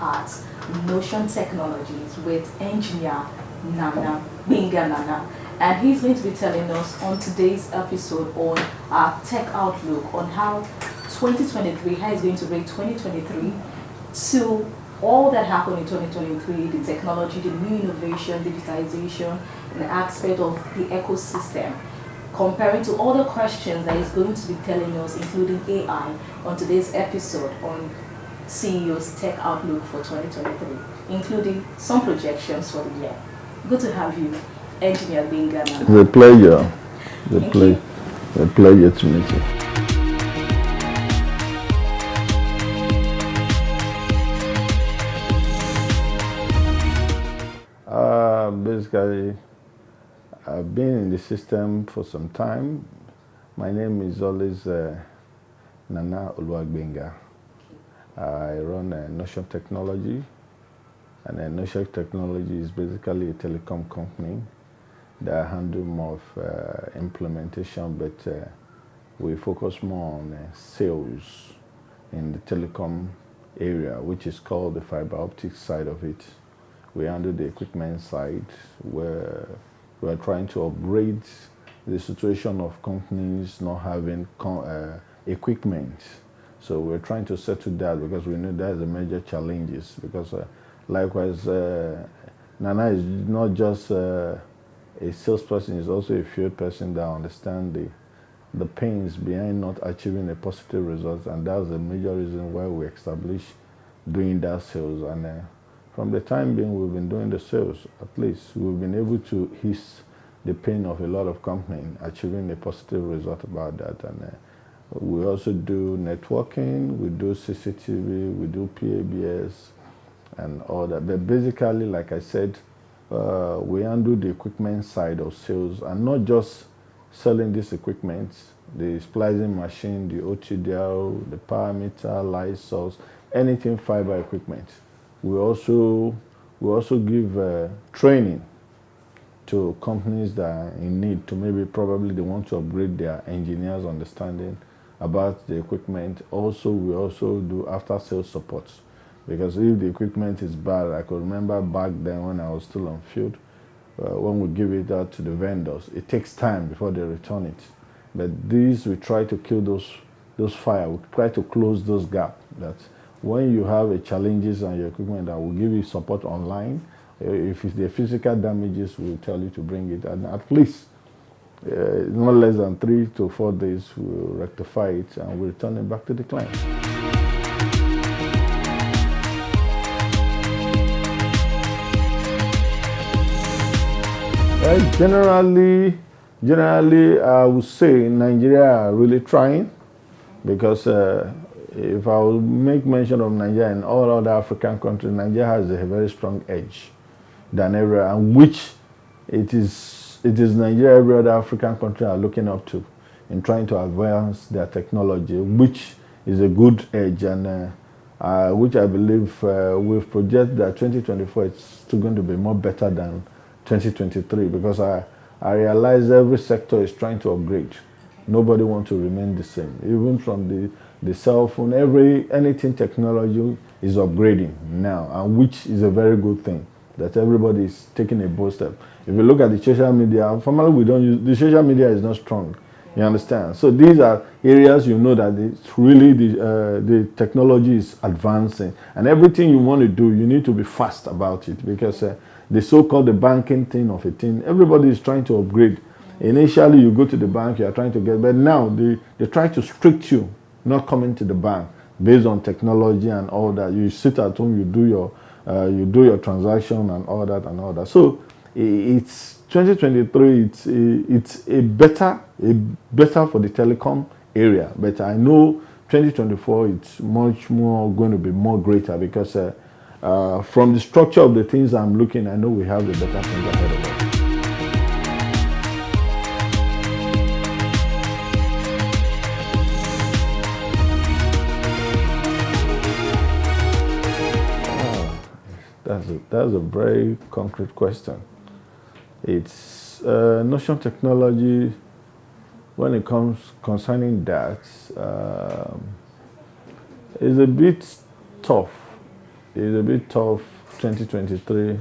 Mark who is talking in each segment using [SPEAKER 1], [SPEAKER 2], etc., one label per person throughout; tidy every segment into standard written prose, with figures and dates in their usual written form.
[SPEAKER 1] at Notion Technologies with Engineer Gbenga Nana. And he's going to be telling us on today's episode on our tech outlook on how 2023, how he's going to rate 2023 to all that happened in 2023, the technology, the new innovation, digitization, and the aspect of the ecosystem, comparing to all the questions that he's going to be telling us, including AI, on today's episode on CEO's Tech Outlook for 2023, including some projections for the year. Good to have you, Engineer Gbenga Nana.
[SPEAKER 2] The pleasure. The pleasure to meet you. Basically, I've been in the system for some time. My name is always Nana Gbenga. I run Notion Technology, and Notion Technology is basically a telecom company that handle more of implementation, but we focus more on sales in the telecom area, which is called the fiber optic side of it. We handle the equipment side, where we are trying to upgrade the situation of companies not having equipment. So we're trying to settle that because we know that's a major challenges. Because likewise, Nana is not just a salesperson; he's also a field person that understands the pains behind not achieving a positive result, and that's the major reason why we established doing that sales. And from the time being we've been doing the sales, at least we've been able to ease the pain of a lot of companies achieving a positive result about that. And we also do networking, we do CCTV, we do PABS and all that. But basically, like I said, we handle the equipment side of sales, and not just selling this equipment, the splicing machine, the OTDL, the power meter, light source, anything fiber equipment. We also give training to companies that are in need, to maybe probably they want to upgrade their engineers' understanding about the equipment. Also, we also do after sales support, because if the equipment is bad, I could remember back then when I was still on field, when we give it out to the vendors, it takes time before they return it. But these, we try to kill those fire. We try to close those gaps. That when you have a challenges on your equipment, that will give you support online. If it's the physical damages, we'll tell you to bring it, and at least not less than 3 to 4 days, we'll rectify it and we'll return it back to the client. Generally, I would say Nigeria are really trying, because if I will make mention of Nigeria and all other African countries, Nigeria has a very strong edge than everywhere, and which it is Nigeria, every other African country are looking up to in trying to advance their technology, which is a good edge, and which I believe we've projected that 2024 is still going to be more better than 2023, because I realize every sector is trying to upgrade. Nobody wants to remain the same. Even from the cell phone, anything technology is upgrading now, and which is a very good thing, that everybody is taking a bold step. If you look at the social media, formally we don't use, the social media is not strong. You understand? So these are areas you know that it's really the technology is advancing, and everything you want to do, you need to be fast about it, because the so-called the banking thing of a thing, everybody is trying to upgrade. Initially, you go to the bank, you are trying to get, but now they try to restrict you not coming to the bank based on technology and all that. You sit at home, you do your transaction and all that. So it's 2023. It's a better for the telecom area, but I know 2024 it's much more going to be more greater, because from the structure of the things I'm looking, I know we have the better things ahead of us. That's a very concrete question. It's Notion Technology. When it comes concerning that, is a bit tough it's a bit tough 2023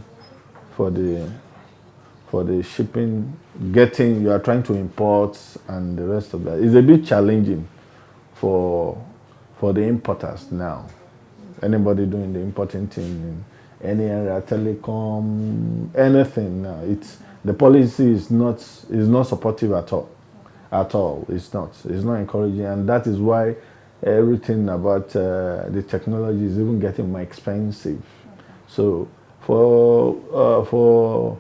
[SPEAKER 2] for the shipping, getting, you are trying to import and the rest of that. It's a bit challenging for the importers now. Anybody doing the importing thing in any area, telecom, anything now, it's the policy is not supportive at all. At all, it's not encouraging, and that is why everything about the technology is even getting more expensive. So for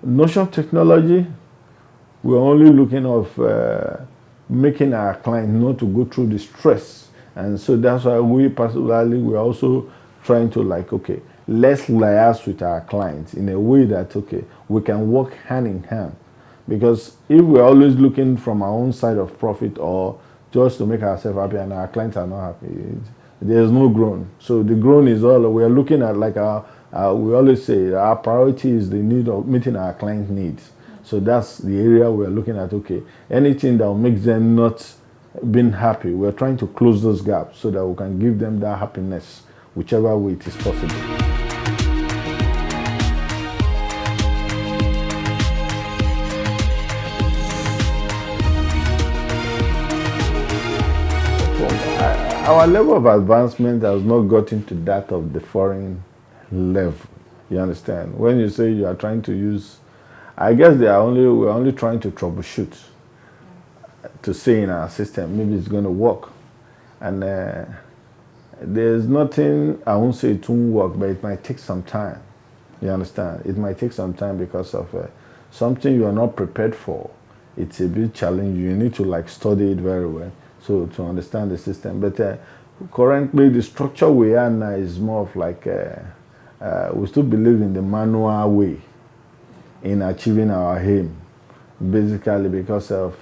[SPEAKER 2] Notion technology, we're only looking of making our client not to go through the stress, and so that's why we particularly we're also trying to like, okay, let's liaise with our clients in a way that, okay, we can work hand in hand, because if we're always looking from our own side of profit or just to make ourselves happy and our clients are not happy, there's no growth. So the growth is all we're looking at, like we always say our priority is the need of meeting our client needs. So that's the area we're looking at. Okay, anything that will make them not being happy, we're trying to close those gaps so that we can give them that happiness, whichever way it is possible. Our level of advancement has not gotten to that of the foreign level. You understand? When you say you are trying to use, I guess we're only trying to troubleshoot to see in our system maybe it's going to work, and there's nothing, I won't say it won't work, but it might take some time. You understand? It might take some time because of something you are not prepared for. It's a bit challenging. You need to like study it very well, so to understand the system. But currently, the structure we are now is more of like we still believe in the manual way in achieving our aim, basically because of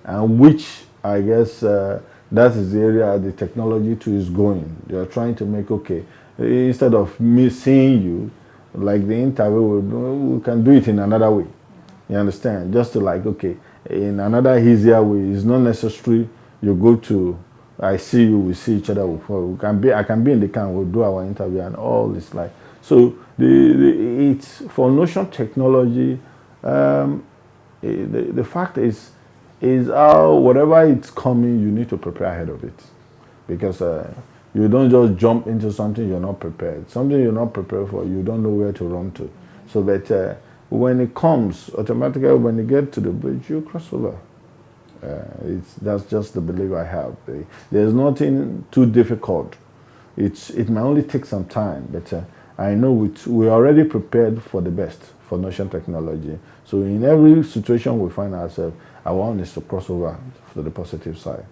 [SPEAKER 2] and which I guess that is the area the technology too is going. They are trying to make, okay, instead of me seeing you, like the interview, we can do it in another way. You understand? Just to like, okay, in another easier way. It's not necessary you go to, I see you, we see each other before. I can be in the car, we'll do our interview and all this like. So it's for Notion technology. The fact is how whatever it's coming, you need to prepare ahead of it, because you don't just jump into something you're not prepared. Something you're not prepared for, you don't know where to run to. So that when it comes, automatically when you get to the bridge, you cross over. That's just the belief I have. There's nothing too difficult. It might only take some time, but I know we're already prepared for the best for Notion technology. So in every situation we find ourselves, our one is to cross over to the positive side.